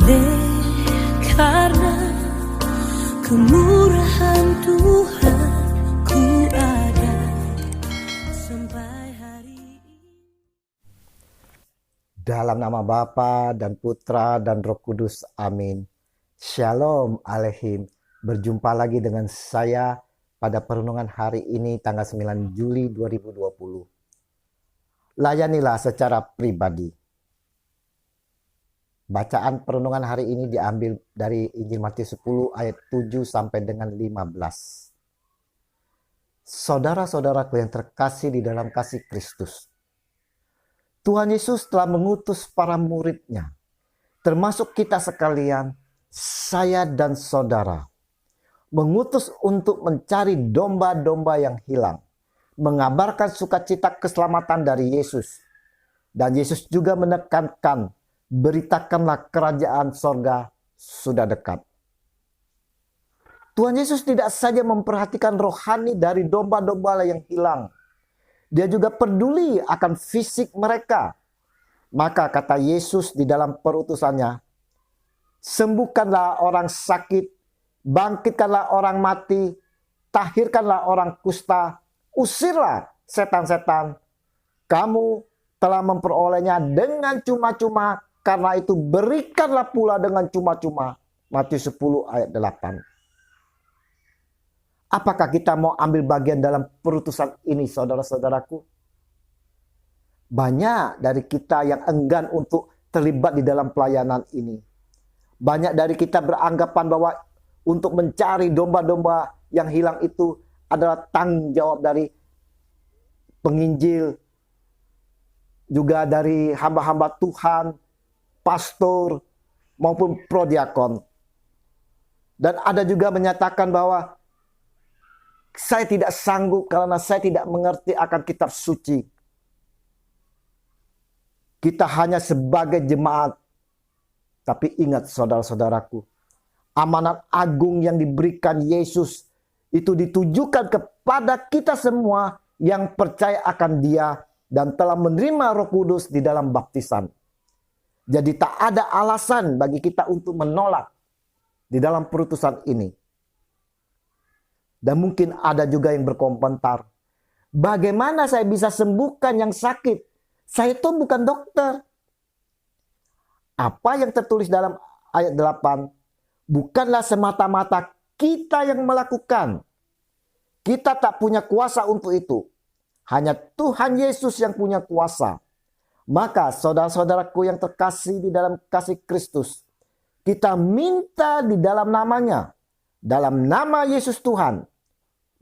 Oleh karena kemurahan Tuhan ku ada sampai hari ini. Dalam nama Bapa dan Putra dan Roh Kudus, amin. Shalom Aleihim. Berjumpa lagi dengan saya pada perenungan hari ini tanggal 9 Juli 2020. Layanilah secara pribadi. Bacaan perenungan hari ini diambil dari Injil Matius 10 ayat 7 sampai dengan 15. Saudara-saudaraku yang terkasih di dalam kasih Kristus, Tuhan Yesus telah mengutus para murid-Nya, termasuk kita sekalian, saya dan saudara, mengutus untuk mencari domba-domba yang hilang, mengabarkan sukacita keselamatan dari Yesus. Dan Yesus juga menekankan, beritakanlah kerajaan sorga sudah dekat. Tuhan Yesus tidak saja memperhatikan rohani dari domba-domba yang hilang, Dia juga peduli akan fisik mereka. Maka kata Yesus di dalam perutusannya, sembuhkanlah orang sakit, bangkitkanlah orang mati, tahirkanlah orang kusta, usirlah setan-setan. Kamu telah memperolehnya dengan cuma-cuma, karena itu berikanlah pula dengan cuma-cuma. Matius 10 ayat 8. Apakah kita mau ambil bagian dalam perutusan ini, saudara-saudaraku? Banyak dari kita yang enggan untuk terlibat di dalam pelayanan ini. Banyak dari kita beranggapan bahwa untuk mencari domba-domba yang hilang itu adalah tanggung jawab dari penginjil, juga dari hamba-hamba Tuhan, pastor, maupun prodiakon. Dan ada juga menyatakan bahwa saya tidak sanggup karena saya tidak mengerti akan kitab suci. Kita hanya sebagai jemaat. Tapi ingat saudara-saudaraku, amanat agung yang diberikan Yesus itu ditujukan kepada kita semua yang percaya akan Dia dan telah menerima Roh Kudus di dalam baptisan. Jadi tak ada alasan bagi kita untuk menolak di dalam perutusan ini. Dan mungkin ada juga yang berkomentar, bagaimana saya bisa sembuhkan yang sakit? Saya itu bukan dokter. Apa yang tertulis dalam ayat 8, bukanlah semata-mata kita yang melakukan. Kita tak punya kuasa untuk itu. Hanya Tuhan Yesus yang punya kuasa. Maka saudara-saudaraku yang terkasih di dalam kasih Kristus, kita minta di dalam namanya, dalam nama Yesus Tuhan.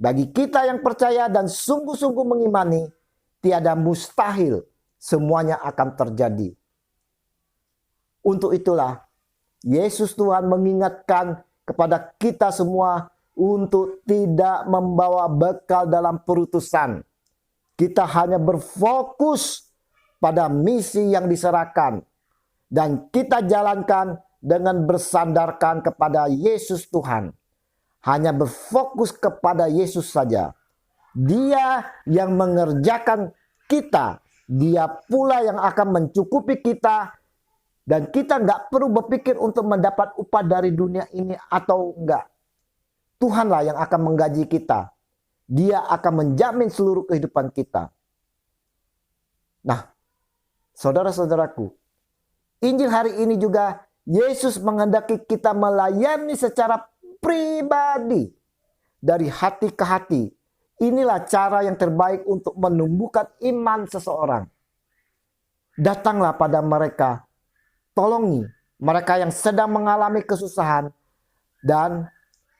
Bagi kita yang percaya dan sungguh-sungguh mengimani, tiada mustahil, semuanya akan terjadi. Untuk itulah, Yesus Tuhan mengingatkan kepada kita semua untuk tidak membawa bekal dalam perutusan. Kita hanya berfokus pada misi yang diserahkan. Dan kita jalankan dengan bersandarkan kepada Yesus Tuhan. Hanya berfokus kepada Yesus saja. Dia yang mengerjakan kita. Dia pula yang akan mencukupi kita. Dan kita nggak perlu berpikir untuk mendapat upah dari dunia ini atau enggak. Tuhanlah yang akan menggaji kita. Dia akan menjamin seluruh kehidupan kita. Nah, saudara-saudaraku, Injil hari ini juga Yesus menghendaki kita melayani secara pribadi, dari hati ke hati. Inilah cara yang terbaik untuk menumbuhkan iman seseorang. Datanglah pada mereka, tolongi mereka yang sedang mengalami kesusahan dan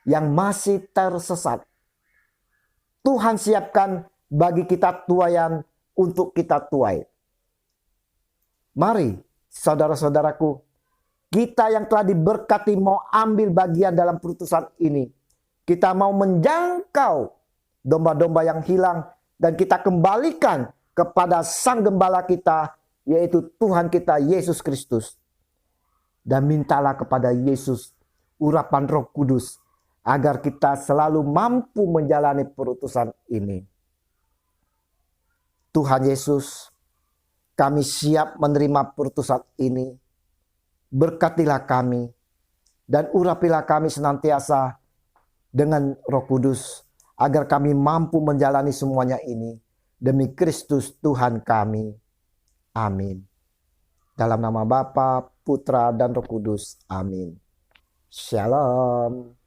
yang masih tersesat. Tuhan siapkan bagi kita tuaian untuk kita tuai. Mari saudara-saudaraku, kita yang telah diberkati mau ambil bagian dalam perutusan ini. Kita mau menjangkau domba-domba yang hilang dan kita kembalikan kepada Sang Gembala kita, yaitu Tuhan kita Yesus Kristus. Dan mintalah kepada Yesus urapan Roh Kudus agar kita selalu mampu menjalani perutusan ini. Tuhan Yesus, kami siap menerima perutusan ini. berkatilah kami, dan urapilah kami senantiasa dengan Roh Kudus, agar kami mampu menjalani semuanya ini demi Kristus Tuhan kami. Amin. Dalam nama Bapa, Putra, dan Roh Kudus. Amin. Shalom.